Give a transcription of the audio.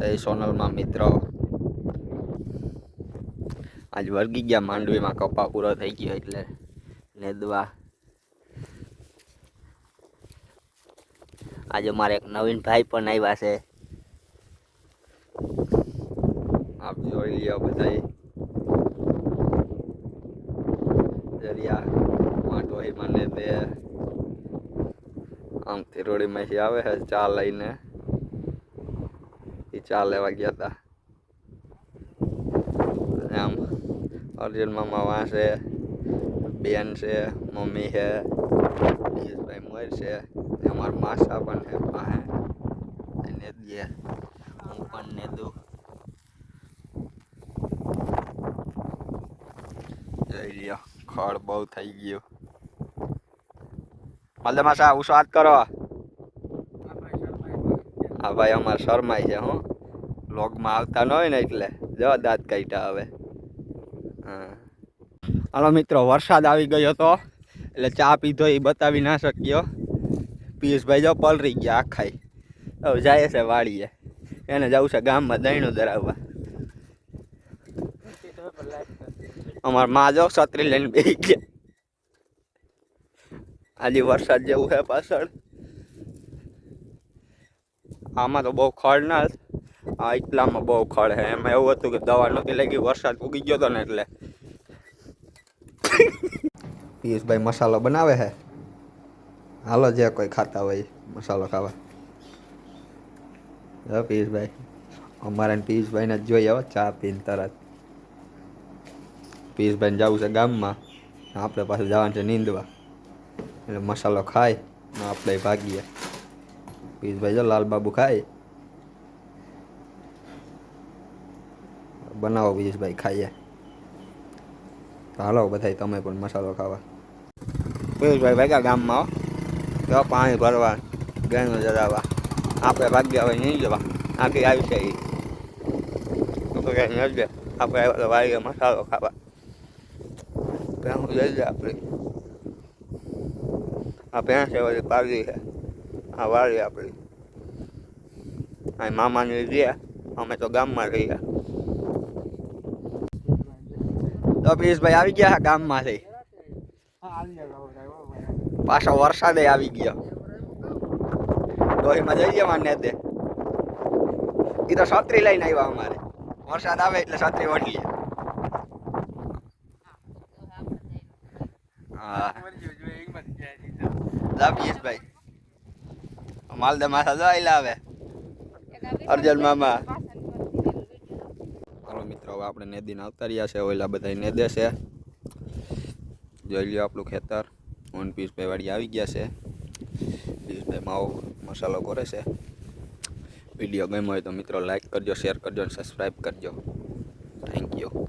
એ સોનલમાં મિત્રો આજ વર્ગી ગયા માંડવીમાં કપા પૂરો થઈ ગયો એટલે નેદવા આજે મારે એક નવીન ભાઈ પણ આવ્યા છે. આપ જોઈ લ્યો બધા દરિયા માટોહી મને તે આમથી રોડીમાંથી આવે છે ચા લઈને. એ ચા લેવા ગયા હતા. આમ અર્જુન મામા વાં છે, બેન છે, મમ્મી છે, પિયુષભાઈ મોર છે, અમારા માસા પણ છે પાસે એને દે હું પણ ને દઉં. જોઈ લ્યો ખડ બહુ થઈ ગયું. મલ્લે માસા ઉસો વાત કરો. હા ભાઈ અમારે શરમાય છે હું વ્લોગમાં આવતા ન હોય ને એટલે જો દાંત કાઢ્યા હવે. હા હાલો મિત્રો, વરસાદ આવી ગયો હતો એટલે ચા પીધો એ બતાવી ના શક્યો. પિયુષભાઈ જો પલરી ગયા આખાઈ. હવે જાય છે વાડીએ, એને જવું છે ગામમાં દહીણું ધરાવવા. અમારા માં જો છત્રી લઈને બેસી ગયા. આજે વરસાદ જેવું છે પાછળ. આમાં તો બહુ ખડ ના આ એટલામાં બહુ ખડ છે. એમાં એવું હતું કે દવા નહોતી લાગી, વરસાદ ઉગી ગયો હતો ને એટલે. પિયુષભાઈ મસાલો બનાવે છે. હાલો જે કોઈ ખાતા હોય મસાલો ખાવા. જો પિયુષભાઈ અમારે પિયુષભાઈને જ જોઈએ હવે ચા પીને તરત. પિયુષભાઈને જવું છે ગામમાં, આપણે પાછું જવાનું છે નીંદવા. એટલે મસાલો ખાય ને આપણે ભાગીએ. પિયુષભાઈ જો લાલબાબુ ખાય. બનાવો પિયુષભાઈ ખાઈએ. હાલો બધા તમે પણ મસાલો ખાવા. પિયુષભાઈ ભાગ્યા ગામમાં જો પાણી ભરવા ગેંગ જરાવા. આપણે ભાગ્યા હવે નહીં જવા આખી આવી છે એ તો કંઈ નહીં જ. આપણે આવ્યા તો વાડીએ મસાલો ખાવા. ભેંસ લઈ જાય આપણી. આ ભેંસ છે બધી પાડી છે. આ વાડી આપણી. અહીં મામાની રહ્યા, અમે તો ગામમાં રહીએ. તો પિયુષભાઈ આવી ગયા ગામમાંથી. પાછો વરસાદે આવી ગયો. ડોહીમાં જઈ જવા ને દે. એ તો છત્રી લઈને આવ્યા અમારે. વરસાદ આવે એટલે છત્રી ઓઢીએ. હા પિયુષભાઈ માલદે માથા જોઈ આવે અર્જુન મામા. હાલો મિત્રો, હવે આપણે નેદીને આવતા રહ્યા છે. ઓલા બધા નેદે છે. જોઈ લ્યો આપણું ખેતર. ઓન પિયુષભાઈ વાડી આવી ગયા છે. પિયુષભાઈ માવો મસાલો કરે છે. વિડીયો ગમ્યો હોય તો મિત્રો લાઈક કરજો, શેર કરજો અને સબસ્ક્રાઈબ કરજો. Thank you.